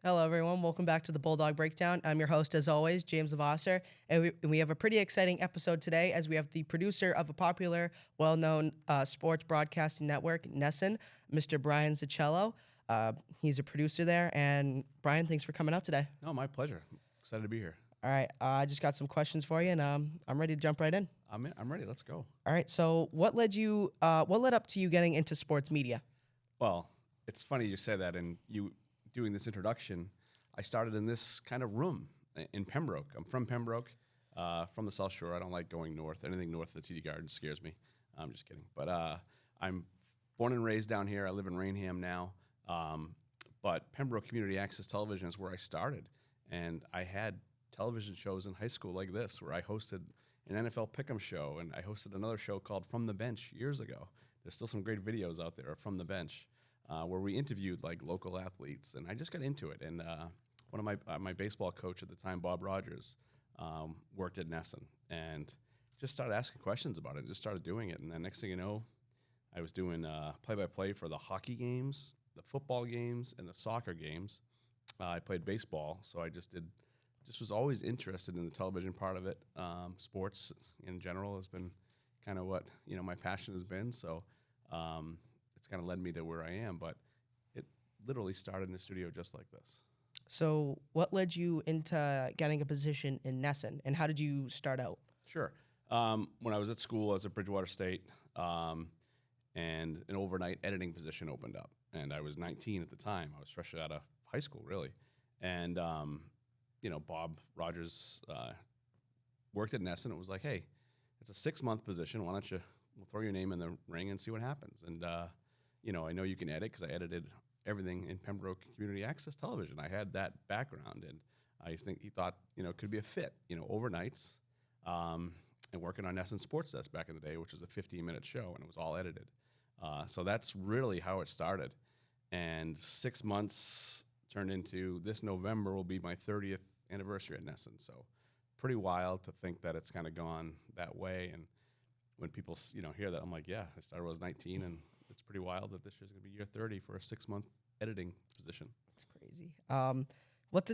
Hello, everyone. Welcome back to the Bulldog Breakdown. I'm your host, as always, James Levasseur, and we have a pretty exciting episode today as we have the producer of a popular, well-known sports broadcasting network, NESN, Mr. Brian Zechello. He's a producer there, and Brian, thanks for coming out today. No, my pleasure. Excited to be here. All right, I just got some questions for you, and I'm ready to jump right in. I'm ready. Let's go. All right, so what led up to you getting into sports media? Well, it's funny you say that, and you doing this introduction. I started in this kind of room in Pembroke. I'm from Pembroke, from the South Shore. I don't like going north. Anything north of the TD Garden scares me. I'm just kidding. But I'm born and raised down here. I live in Rainham now. But Pembroke Community Access Television is where I started, and I had television shows in high school like this, where I hosted an NFL Pick'em show, and I hosted another show called From the Bench years ago. There's still some great videos out there of From the Bench, where we interviewed like local athletes, and I just got into it. And one of my baseball coach at the time, Bob Rogers, worked at NESN, and just started asking questions about it. Just started doing it, and then next thing you know, I was doing play-by-play for the hockey games, the football games, and the soccer games. I played baseball, so I just was always interested in the television part of it. Sports in general has been kind of what my passion has been. So it's kind of led me to where I am. But it literally started in a studio just like this. So what led you into getting a position in NESN, and how did you start out? Sure. When I was at school, I was at Bridgewater State, and an overnight editing position opened up. And I was 19 at the time. I was fresh out of high school, really. And Bob Rogers worked at NESN. It was like, hey, it's a 6-month position. Why don't we'll throw your name in the ring and see what happens. And, I know you can edit because I edited everything in Pembroke Community Access Television. I had that background, and I just think he thought, it could be a fit, overnights, and working on NESN Sports Desk back in the day, which was a 15-minute show, and it was all edited. So that's really how it started. And 6 months turned into this November will be my 30th anniversary at NESN. So pretty wild to think that it's kind of gone that way. And when people, hear that, I'm like, yeah, I started when I was 19, and it's pretty wild that this year's going to be year 30 for a 6-month editing position. That's crazy. What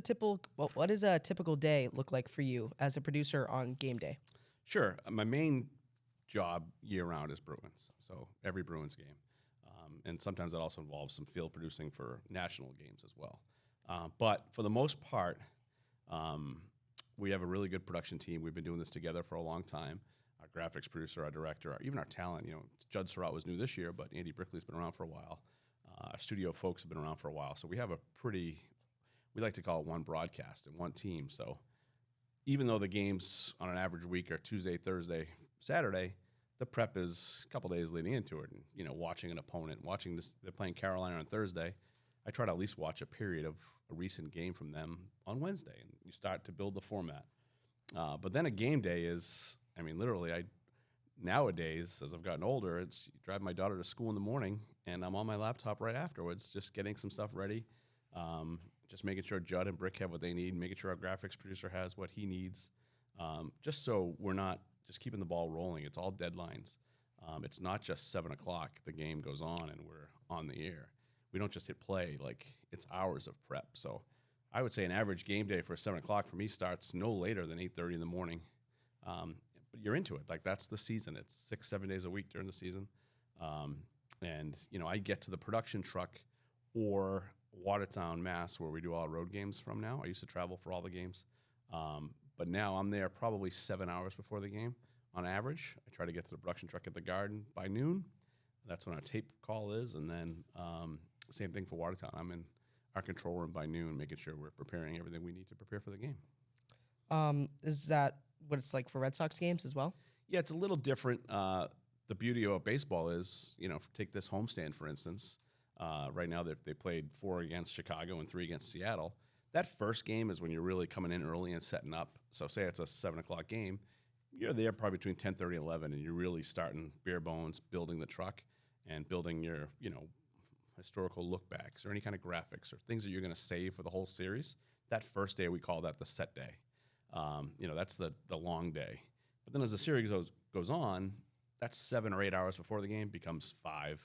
does a typical day look like for you as a producer on game day? Sure. My main job year-round is Bruins, so every Bruins game. And sometimes that also involves some field producing for national games as well. But for the most part, we have a really good production team. We've been doing this together for a long time. Our graphics producer, our director, even our talent. Judd Surratt was new this year, but Andy Brickley's been around for a while. Our studio folks have been around for a while. So we have we like to call it one broadcast and one team. So even though the games on an average week are Tuesday, Thursday, Saturday, the prep is a couple days leading into it, and watching an opponent, watching this. They're playing Carolina on Thursday. I try to at least watch a period of a recent game from them on Wednesday, and you start to build the format. But then a game day is, literally, nowadays as I've gotten older, it's you drive my daughter to school in the morning, and I'm on my laptop right afterwards, just getting some stuff ready, just making sure Judd and Brick have what they need, making sure our graphics producer has what he needs, just so we're not just keeping the ball rolling. It's all deadlines. It's not just 7 o'clock. The game goes on and we're on the air. We don't just hit play. Like, it's hours of prep. So I would say an average game day for 7 o'clock for me starts no later than 8:30 in the morning. But you're into it. Like, that's the season. It's 6-7 days a week during the season. And I get to the production truck or Watertown, Mass, where we do all road games from now. I used to travel for all the games. But now I'm there probably 7 hours before the game on average. I try to get to the production truck at the Garden by noon. That's when our tape call is. And then same thing for Watertown. I'm in our control room by noon, making sure we're preparing everything we need to prepare for the game. Is that what it's like for Red Sox games as well? Yeah, it's a little different. The beauty about baseball is, take this homestand, for instance. Right now they played 4 against Chicago and 3 against Seattle. That first game is when you're really coming in early and setting up. So say it's a 7 o'clock game, you're there probably between 10:30 and 11, and you're really starting bare bones, building the truck and building your, historical look backs or any kind of graphics or things that you're going to save for the whole series. That first day, we call that the set day. That's the long day. But then as the series goes on, that's 7 or 8 hours before the game becomes 5.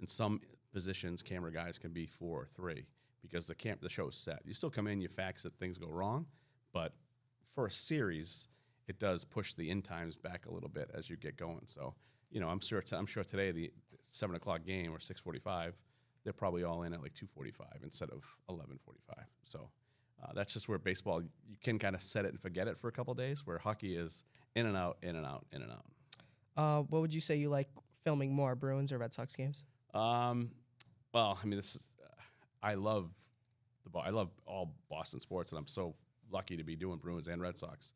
In some positions, camera guys can be 4 or 3. because the show is set. You still come in, you fax it, things go wrong, but for a series, it does push the end times back a little bit as you get going. So, I'm sure today the 7 o'clock game or 6:45, they're probably all in at like 2:45 instead of 11:45. So that's just where baseball, you can kind of set it and forget it for a couple of days, where hockey is in and out, in and out, in and out. What would you say you like filming more, Bruins or Red Sox games? Well, I mean, I love I love all Boston sports, and I'm so lucky to be doing Bruins and Red Sox.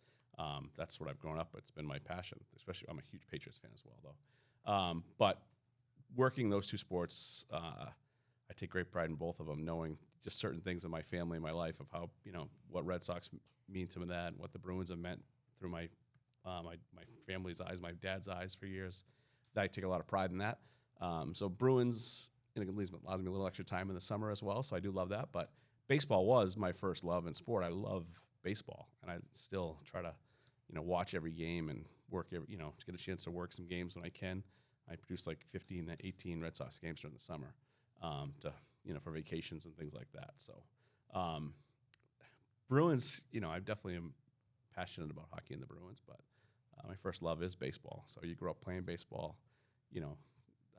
That's what I've grown up with. It's been my passion, especially I'm a huge Patriots fan as well, though. But working those two sports, I take great pride in both of them, knowing just certain things in my family, my life, of how, what Red Sox mean to me, that, and what the Bruins have meant through my family's eyes, my dad's eyes for years. I take a lot of pride in that. So Bruins, it allows me a little extra time in the summer as well, so I do love that. But baseball was my first love in sport. I love baseball, and I still try to, watch every game and work every, to get a chance to work some games when I can. I produce like 15 to 18 Red Sox games during the summer, for vacations and things like that. So Bruins, I definitely am passionate about hockey and the Bruins, but my first love is baseball. So you grow up playing baseball.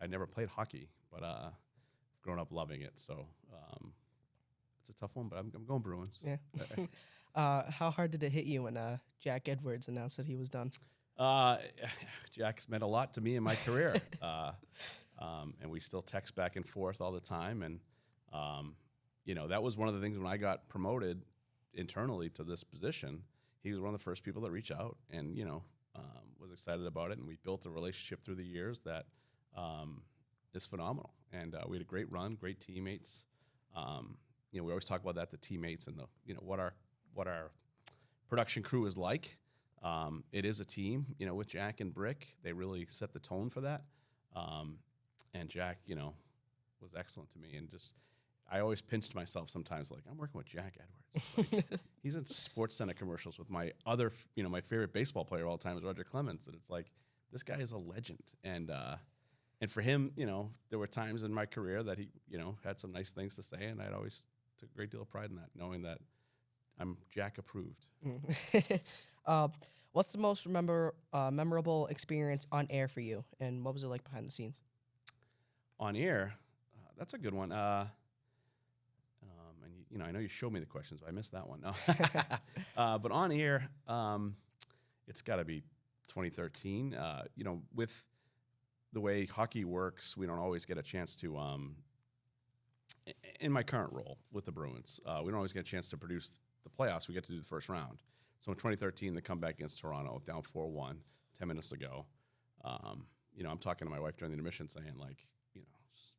I never played hockey, but I've grown up loving it. So it's a tough one, but I'm going Bruins. Yeah. How hard did it hit you when Jack Edwards announced that he was done? Jack's meant a lot to me in my career, and we still text back and forth all the time. And that was one of the things when I got promoted internally to this position. He was one of the first people that reached out, and was excited about it. And we built a relationship through the years that is phenomenal. And we had a great run, great teammates. We always talk about that, the teammates and what our production crew is like. It is a team, with Jack and Brick. They really set the tone for that. And Jack, was excellent to me. And just, I always pinched myself sometimes, like, I'm working with Jack Edwards. Like, he's in SportsCenter commercials with my other, my favorite baseball player of all time is Roger Clemens. And it's like, this guy is a legend. And for him, there were times in my career that he, had some nice things to say. And I'd always took a great deal of pride in that, knowing that I'm Jack approved. What's the most memorable experience on air for you, and what was it like behind the scenes? On air, that's a good one. And I know you showed me the questions, but I missed that one. No, but on air, it's got to be 2013. With the way hockey works, we don't always get a chance to. In my current role with the Bruins, we don't always get a chance to produce the playoffs. We get to do the first round. So in 2013, the comeback against Toronto, down 4-1, 10 minutes ago. I'm talking to my wife during the intermission saying, like,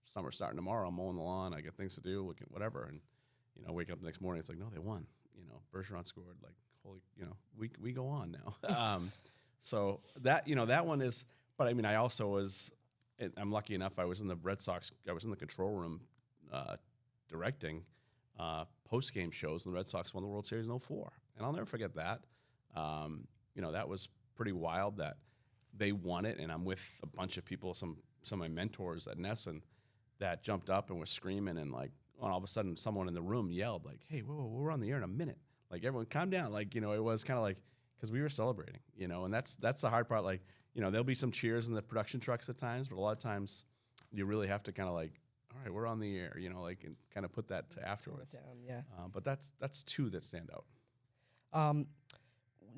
summer's starting tomorrow. I'm mowing the lawn. I got things to do, whatever. And, waking up the next morning, it's like, no, they won. Bergeron scored. Like, holy, we go on now. So that, that one is, but I mean, I also was, I'm lucky enough, I was in the Red Sox, I was in the control room directing post-game shows, and the Red Sox won the World Series in 2004. And I'll never forget that. That was pretty wild that they won it, and I'm with a bunch of people, some of my mentors at NESN, that jumped up and were screaming, and like, all of a sudden someone in the room yelled like, "Hey, whoa, we're on the air in a minute. Like, everyone calm down." Like, it was kind of like, because we were celebrating, and that's the hard part. Like, there'll be some cheers in the production trucks at times, but a lot of times you really have to kind of like, all right, we're on the air, and kind of put that to afterwards. Down, yeah. But that's two that stand out.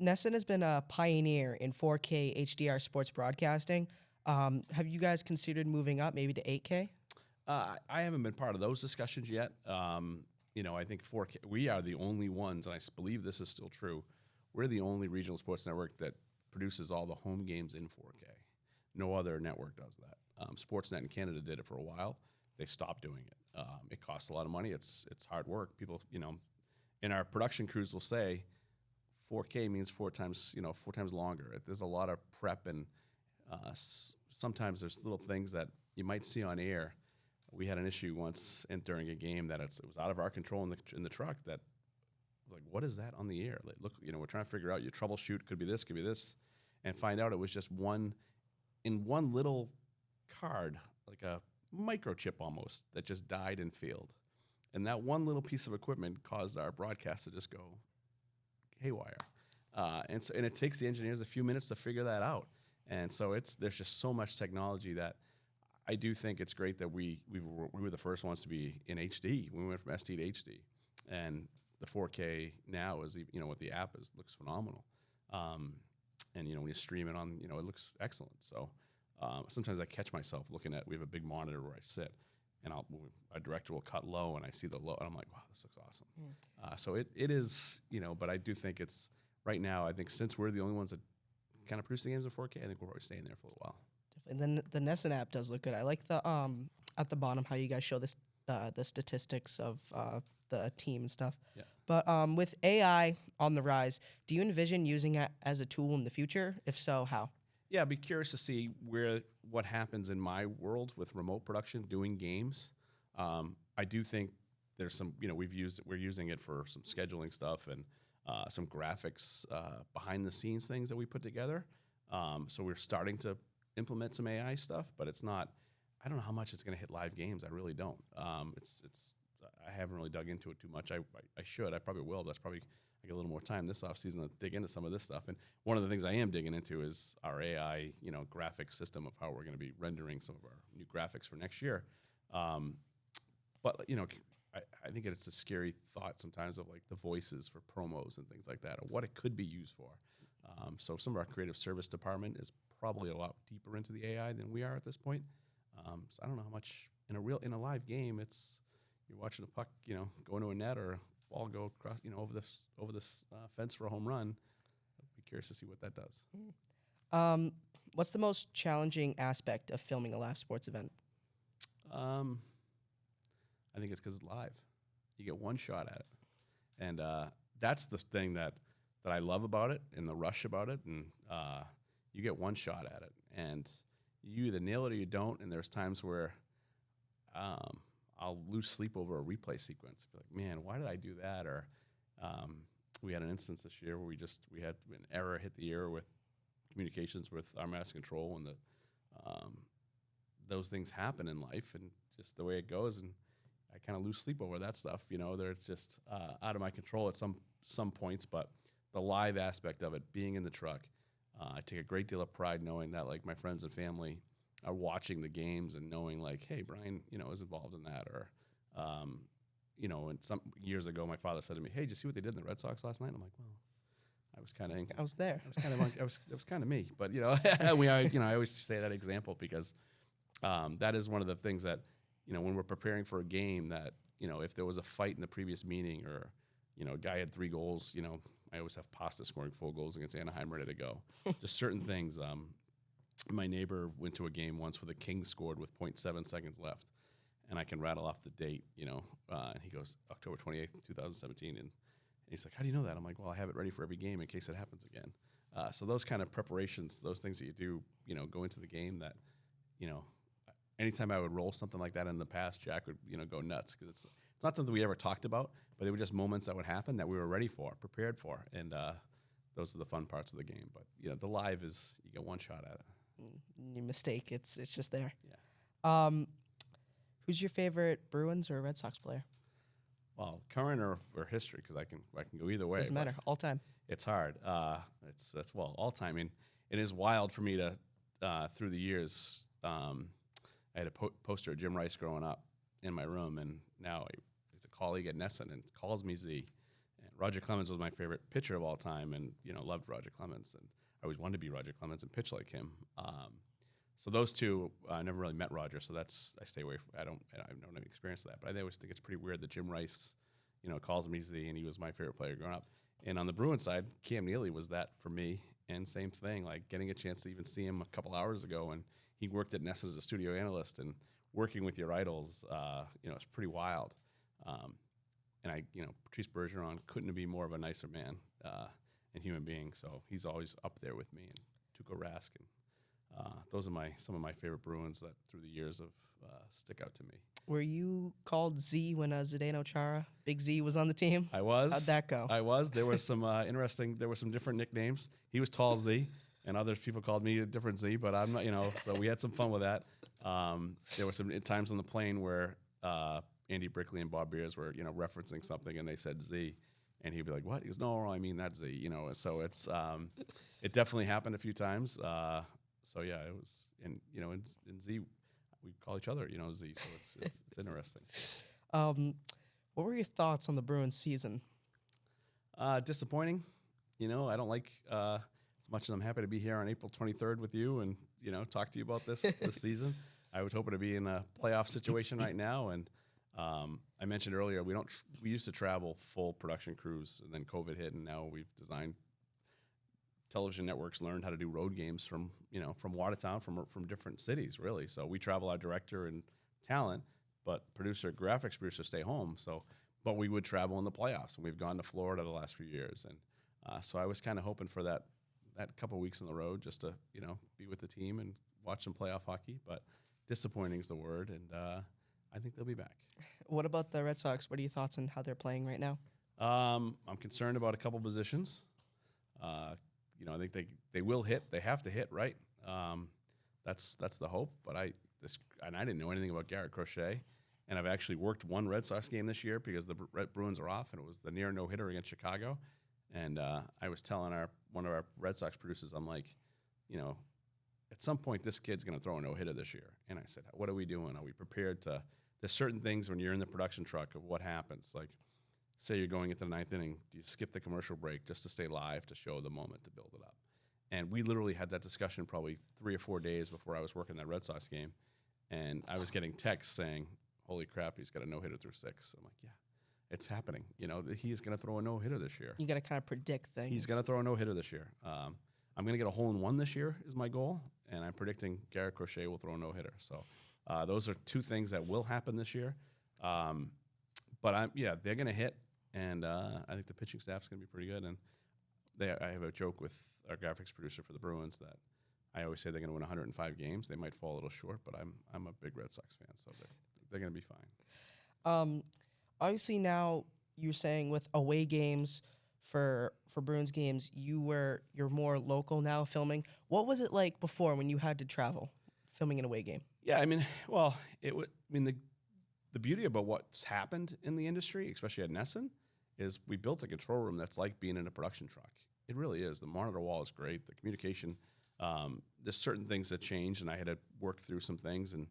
NESN has been a pioneer in 4K HDR sports broadcasting. Have you guys considered moving up maybe to 8K? I haven't been part of those discussions yet. I think 4K, we are the only ones, and I believe this is still true, we're the only regional sports network that produces all the home games in 4K. No other network does that. SportsNet in Canada did it for a while. They stopped doing it. It costs a lot of money. It's hard work. People, and our production crews will say 4K means four times longer. There's a lot of prep, and sometimes there's little things that you might see on air. We had an issue once during a game that it was out of our control in the truck. That, like, what is that on the air? Like, look, we're trying to figure out. You troubleshoot, could be this, and find out it was just one little card, like a microchip almost, that just died and failed. And that one little piece of equipment caused our broadcast to just go haywire. And it takes the engineers a few minutes to figure that out. And so there's just so much technology that I do think it's great that we were the first ones to be in HD. We went from SD to HD, and the 4K now is, what the app is, looks phenomenal. And when you stream it on, it looks excellent. So sometimes I catch myself we have a big monitor where I sit, and our director will cut low, and I see the low, and I'm like, wow, this looks awesome. So it is, but I do think it's right now. I think since we're the only ones that kind of produce the games in 4K, I think we're probably staying there for a while. And then the NESN app does look good. I like the at the bottom how you guys show this the statistics of the team and stuff. Yeah. But with AI on the rise, do you envision using it as a tool in the future? If so, how? Yeah, I'd be curious to see what happens in my world with remote production, doing games. I do think there's some, we're using it for some scheduling stuff and some graphics behind the scenes things that we put together. So we're starting to implement some AI stuff, but it's not. I don't know how much it's going to hit live games. I really don't. I haven't really dug into it too much. I should. I probably will. That's probably I get a little more time this offseason to dig into some of this stuff. And one of the things I am digging into is our AI, graphic system of how we're going to be rendering some of our new graphics for next year. But I think it's a scary thought sometimes of like the voices for promos and things like that, or what it could be used for. So some of our creative service department is probably a lot deeper into the AI than we are at this point. So I don't know how much in a live game you're watching a puck, go into a net or a ball go across, over this fence for a home run. I'd be curious to see what that does. What's the most challenging aspect of filming a live sports event? I think it's because it's live. You get one shot at it, and that's the thing that I love about it and the rush about it. And you get one shot at it, and you either nail it or you don't. And there's times where I'll lose sleep over a replay sequence. Be like, man, why did I do that? Or we had an instance this year where we had an error hit the air with communications with our master control, and those things happen in life, and just the way it goes. And I kind of lose sleep over that stuff. It's just out of my control at some points. But the live aspect of it, being in the truck, I take a great deal of pride knowing that like my friends and family are watching the games and knowing like, hey, Brian, is involved in that. Or, and some years ago, my father said to me, hey, did you see what they did in the Red Sox last night? I'm like, well, I was kind of, I was there. It was kind of me. But, I always say that example because that is one of the things that, when we're preparing for a game that, if there was a fight in the previous meeting or, a guy had 3 goals, I always have Pasta scoring 4 goals against Anaheim ready to go. Just certain things. My neighbor went to a game once where the Kings scored with 0.7 seconds left, and I can rattle off the date, and he goes, October 28th, 2017, and he's like, how do you know that? I'm like, well, I have it ready for every game in case it happens again. So those kind of preparations, those things that you do, go into the game that, anytime I would roll something like that in the past, Jack would, go nuts because it's not something we ever talked about, but they were just moments that would happen that we were ready for, prepared for, and those are the fun parts of the game. But the live is you get one shot at it. You mistake, it's just there. Yeah. Who's your favorite Bruins or Red Sox player? Well, current or history, because I can go either way. Doesn't matter. All time. It's hard. That's all time. And it is wild for me to through the years. I had a poster of Jim Rice growing up in my room, and now he's a colleague at NESN and calls me Z. And Roger Clemens was my favorite pitcher of all time, and loved Roger Clemens, and I always wanted to be Roger Clemens and pitch like him. So those two, I never really met Roger, so I stay away from. I don't have any experience of that, but I always think it's pretty weird that Jim Rice, calls me Z, and he was my favorite player growing up. And on the Bruins side, Cam Neely was that for me, and same thing, like getting a chance to even see him a couple hours ago, and he worked at NESN as a studio analyst, and working with your idols, it's pretty wild. And Patrice Bergeron couldn't be more of a nicer man and human being, so he's always up there with me, and Tuukka Rask, and those are some of my favorite Bruins that through the years have stick out to me. Were you called Z when Zdeno Chara, Big Z, was on the team? I was. How'd that go? I was. There was some there were some different nicknames. He was Tall Z, and other people called me a different Z, but I'm not, so we had some fun with that. There were some times on the plane where Andy Brickley and Bob Beers were, referencing something and they said Z, and he'd be like, "What?" He goes, "No, I mean that Z," So it's it definitely happened a few times. So yeah, it was, in Z, we call each other, Z. So it's interesting. What were your thoughts on the Bruins season? Disappointing. I don't like as much as I'm happy to be here on April 23rd with you and talk to you about this season. I was hoping to be in a playoff situation right now, and I mentioned earlier we used to travel full production crews, and then COVID hit, and now we've designed television networks learned how to do road games from Watertown, from different cities, really. So we travel our director and talent, but graphics producer stay home. So, but we would travel in the playoffs, and we've gone to Florida the last few years, and so I was kind of hoping for that couple of weeks on the road just to be with the team and watch some playoff hockey. But disappointing is the word, and I think they'll be back. What about the Red Sox? What are your thoughts on how they're playing right now? I'm concerned about a couple positions. I think they will hit. They have to hit, right? That's the hope. But I didn't know anything about Garrett Crochet, and I've actually worked one Red Sox game this year because the Bruins are off, and it was the near no-hitter against Chicago. And I was telling one of our Red Sox producers, I'm like, at some point this kid's going to throw a no-hitter this year. And I said, what are we doing? Are we prepared to? There's certain things when you're in the production truck of what happens. Like, say you're going into the ninth inning, do you skip the commercial break just to stay live to show the moment to build it up? And we literally had that discussion probably 3 or 4 days before I was working that Red Sox game. And I was getting texts saying, holy crap, he's got a no-hitter through 6. I'm like, yeah, it's happening. He's going to throw a no-hitter this year. You got to kind of predict things. He's going to throw a no-hitter this year. I'm going to get a hole-in-one this year is my goal, and I'm predicting Garrett Crochet will throw a no-hitter. So those are two things that will happen this year. But they're going to hit, and I think the pitching staff's going to be pretty good. And I have a joke with our graphics producer for the Bruins that I always say they're going to win 105 games. They might fall a little short, but I'm a big Red Sox fan, so they're going to be fine. Obviously, now you're saying with away games for Bruins games, you're more local now filming. What was it like before when you had to travel filming an away game? Yeah, the beauty about what's happened in the industry, especially at NESN, is we built a control room that's like being in a production truck. It really is. The monitor wall is great. The communication, there's certain things that change, and I had to work through some things. And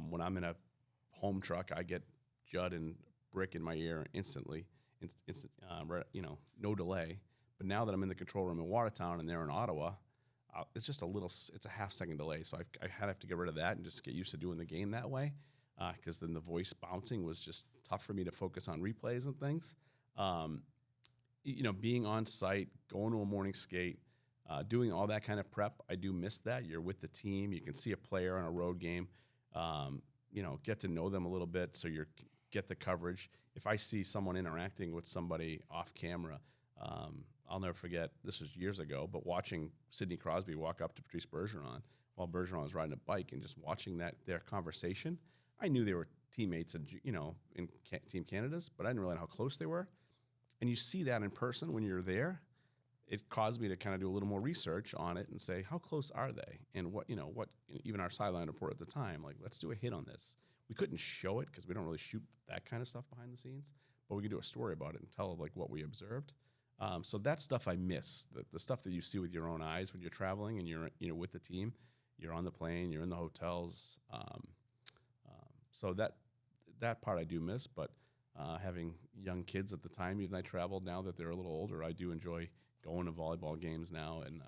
when I'm in a home truck, I get Judd and Brick in my ear instantly, no delay. But now that I'm in the control room in Watertown and they're in Ottawa, it's just it's a half-second delay. So I have to get rid of that and just get used to doing the game that way, because then the voice bouncing was just tough for me to focus on replays and things. Being on site, going to a morning skate, doing all that kind of prep, I do miss that. You're with the team. You can see a player on a road game, get to know them a little bit so you get the coverage. If I see someone interacting with somebody off camera, I'll never forget, this was years ago, but watching Sidney Crosby walk up to Patrice Bergeron while Bergeron was riding a bike and just watching their conversation, I knew they were teammates in Team Canada's, but I didn't realize how close they were. And you see that in person when you're there. It caused me to kind of do a little more research on it and say, how close are they? And what even our sideline report at the time, like, let's do a hit on this. We couldn't show it because we don't really shoot that kind of stuff behind the scenes, but we could do a story about it and tell like what we observed. So that stuff I miss, the stuff that you see with your own eyes when you're traveling and you're with the team, you're on the plane, you're in the hotels. So that part I do miss, but having young kids at the time, even I traveled, now that they're a little older, I do enjoy going to volleyball games now and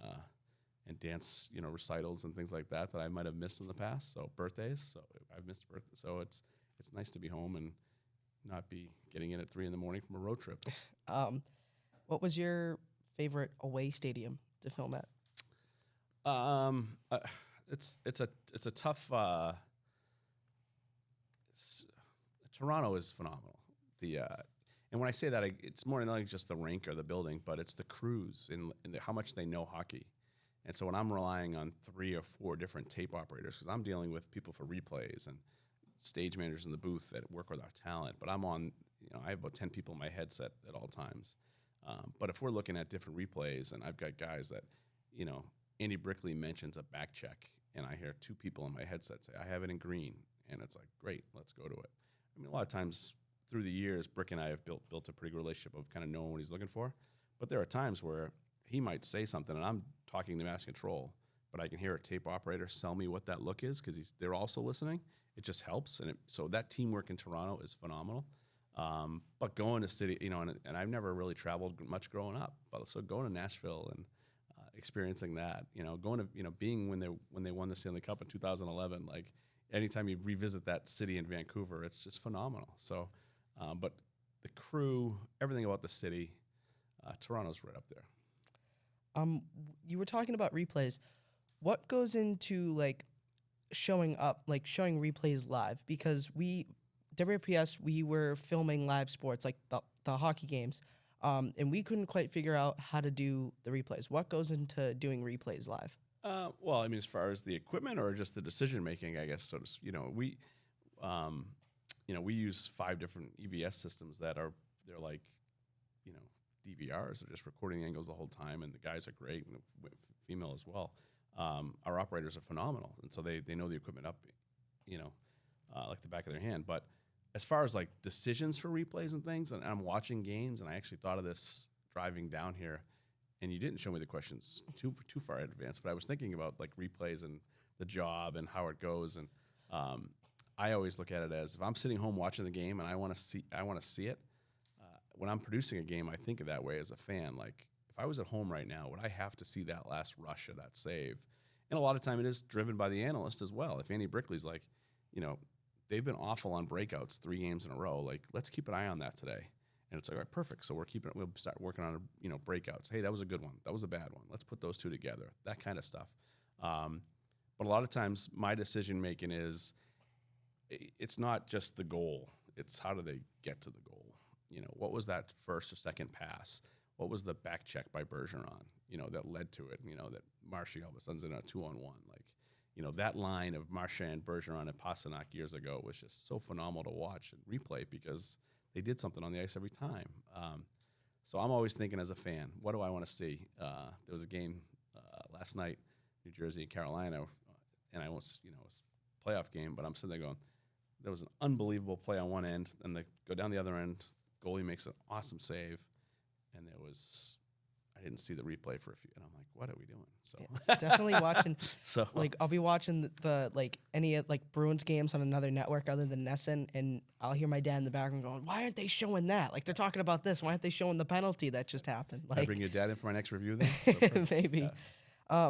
dance, recitals and things like that I might have missed in the past. So birthdays, so I've missed birthdays. So it's nice to be home and not be getting in at 3 a.m. from a road trip. What was your favorite away stadium to film at? It's a tough. Toronto is phenomenal. And when I say that, it's more than like just the rink or the building, but it's the crews and how much they know hockey. And so when I'm relying on 3 or 4 different tape operators, because I'm dealing with people for replays and stage managers in the booth that work with our talent, but I'm on, I have about 10 people in my headset at all times. But if we're looking at different replays, and I've got guys that, Andy Brickley mentions a back check, and I hear 2 people in my headset say, I have it in green. And it's like, great, let's go to it. I mean, a lot of times through the years, Brick and I have built a pretty good relationship of kind of knowing what he's looking for. But there are times where he might say something, and I'm talking to mass control, but I can hear a tape operator sell me what that look is because they're also listening. It just helps, and so that teamwork in Toronto is phenomenal. But going to city, and I've never really traveled much growing up, but so going to Nashville and experiencing that, going to, being when they won the Stanley Cup in 2011, like anytime you revisit that city in Vancouver, it's just phenomenal. So, but the crew, everything about the city, Toronto's right up there. You were talking about replays. What goes into like showing replays live? Because WPS, we were filming live sports like the hockey games, and we couldn't quite figure out how to do the replays. What goes into doing replays live? Well, I mean, as far as the equipment or just the decision making, I guess. We use 5 different EVS systems they're like, DVRs. They're just recording angles the whole time, and the guys are great, and female as well. Our operators are phenomenal, and so they know the equipment up, like the back of their hand. But as far as like decisions for replays and things, and I'm watching games, and I actually thought of this driving down here, and you didn't show me the questions too far in advance, but I was thinking about like replays and the job and how it goes, and I always look at it as if I'm sitting home watching the game and I want to see it. When I'm producing a game, I think of that way as a fan. Like, if I was at home right now, would I have to see that last rush of that save? And a lot of time it is driven by the analyst as well. If Andy Brickley's like, they've been awful on breakouts 3 games in a row, like, let's keep an eye on that today. And it's like, all right, perfect. So we'll start working on, breakouts. Hey, that was a good one. That was a bad one. Let's put those 2 together. That kind of stuff. But a lot of times my decision making is, it's not just the goal. It's how do they get to the goal? What was that first or second pass? What was the back check by Bergeron, that led to it? That Marchand all of a sudden's in a 2-on-1. Like, that line of Marchand, Bergeron, and Pasternak years ago was just so phenomenal to watch and replay because they did something on the ice every time. So I'm always thinking as a fan, what do I want to see? There was a game last night, New Jersey and Carolina, and it was a playoff game, but I'm sitting there going, there was an unbelievable play on one end, and they go down the other end, goalie makes an awesome save, and I didn't see the replay for a few, and I'm like, what are we doing? So yeah, definitely watching. So I'll be watching any Bruins games on another network other than NESN, and I'll hear my dad in the background going, "Why aren't they showing that? Like, they're talking about this. Why aren't they showing the penalty that just happened?" Can I bring your dad in for my next review then? So maybe. Yeah.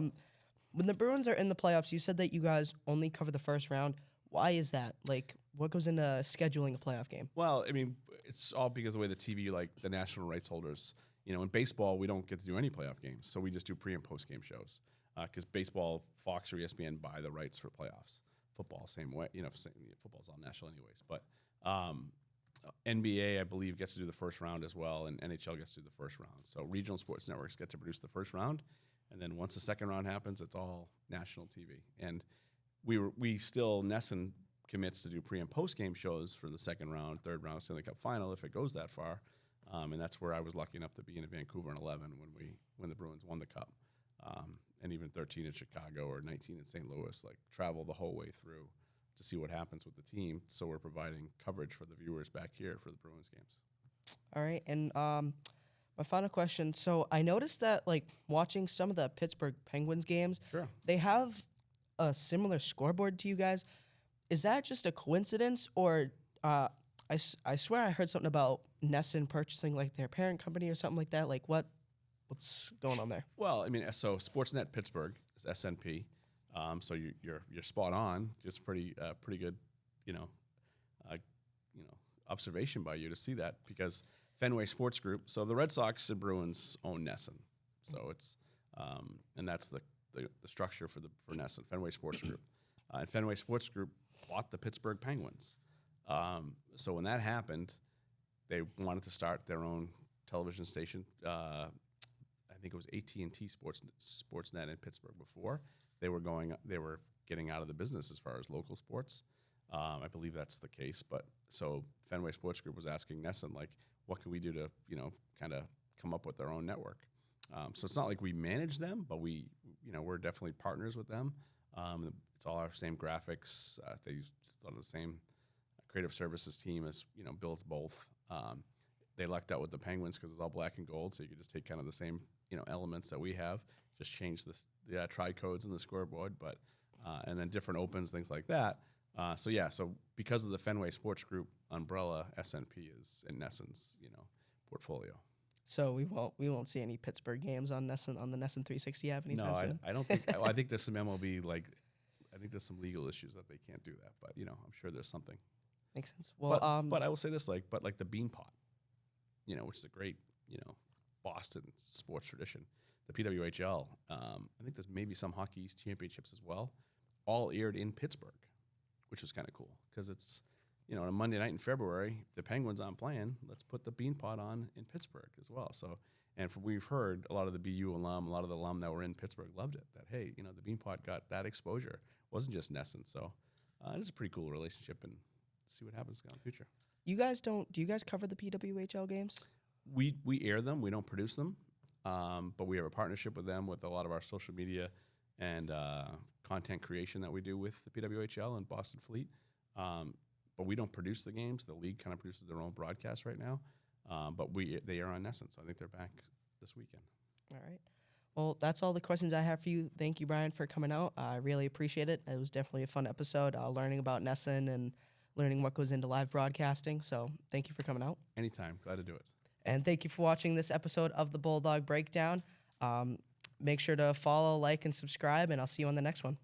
When the Bruins are in the playoffs, you said that you guys only cover the first round. Why is that? Like, what goes into scheduling a playoff game? Well, I mean, it's all because of the way the TV, like the national rights holders, in baseball, we don't get to do any playoff games. So we just do pre and post game shows. Because baseball, Fox or ESPN buy the rights for playoffs. Football, same way. Football's all national anyways. But NBA, I believe, gets to do the first round as well, and NHL gets to do the first round. So regional sports networks get to produce the first round, and then once the second round happens, it's all national TV. And we still, NESN commits to do pre and post game shows for the second round, third round, Stanley Cup final if it goes that far, and that's where I was lucky enough to be in Vancouver in 11 when the Bruins won the Cup, and even 13 in Chicago or 19 in St. Louis. Like, travel the whole way through to see what happens with the team. So we're providing coverage for the viewers back here for the Bruins games. All right, and my final question. So I noticed that, like, watching some of the Pittsburgh Penguins games, Sure. they have a similar scoreboard to you guys. Is that just a coincidence, or I swear I heard something about NESN purchasing like their parent company or something like that? Like, what's going on there? Well, I mean, so SportsNet Pittsburgh is SNP. So you're spot on. Just pretty good, observation by you to see that, because Fenway Sports Group. So the Red Sox and Bruins own NESN. So it's and that's the structure for NESN, Fenway Sports Group. And Fenway Sports Group bought the Pittsburgh Penguins. So when that happened, they wanted to start their own television station. I think it was AT&T Sportsnet in Pittsburgh before. They were getting out of the business as far as local sports. I believe that's the case. But so Fenway Sports Group was asking NESN, like, what can we do to, kind of come up with their own network? So it's not like we manage them, but we're definitely partners with them. It's all our same graphics. They use a lot of the same creative services team is, builds both. They lucked out with the Penguins because it's all black and gold, so you could just take kind of the same, elements that we have, just change the tri-codes in the scoreboard, but and then different opens, things like that. So because of the Fenway Sports Group umbrella, SNP is in NESN's, portfolio. So we won't see any Pittsburgh games on the NESN 360 app anytime soon. I don't think. I think there's some MLB I think there's some legal issues that they can't do that, but I'm sure there's something. Makes sense. Well, but I will say this, like the bean pot, which is a great, Boston sports tradition. The PWHL, I think there's maybe some Hockey East championships as well, all aired in Pittsburgh, which was kind of cool because it's, on a Monday night in February, the Penguins aren't playing. Let's put the bean pot on in Pittsburgh as well. So, and we've heard a lot of the BU alum, a lot of the alum that were in Pittsburgh loved it. That hey, the bean pot got that exposure. It wasn't just NESN. So, it is a pretty cool relationship, and see what happens in the future. Do you guys cover the PWHL games? We air them. We don't produce them, but we have a partnership with them with a lot of our social media and content creation that we do with the PWHL and Boston Fleet. But we don't produce the games. The league kind of produces their own broadcast right now. But they are on NESN, so I think they're back this weekend. All right. Well, that's all the questions I have for you. Thank you, Brian, for coming out. I really appreciate it. It was definitely a fun episode, learning about NESN and learning what goes into live broadcasting. So thank you for coming out. Anytime. Glad to do it. And thank you for watching this episode of the Bulldog Breakdown. Make sure to follow, like, and subscribe, and I'll see you on the next one.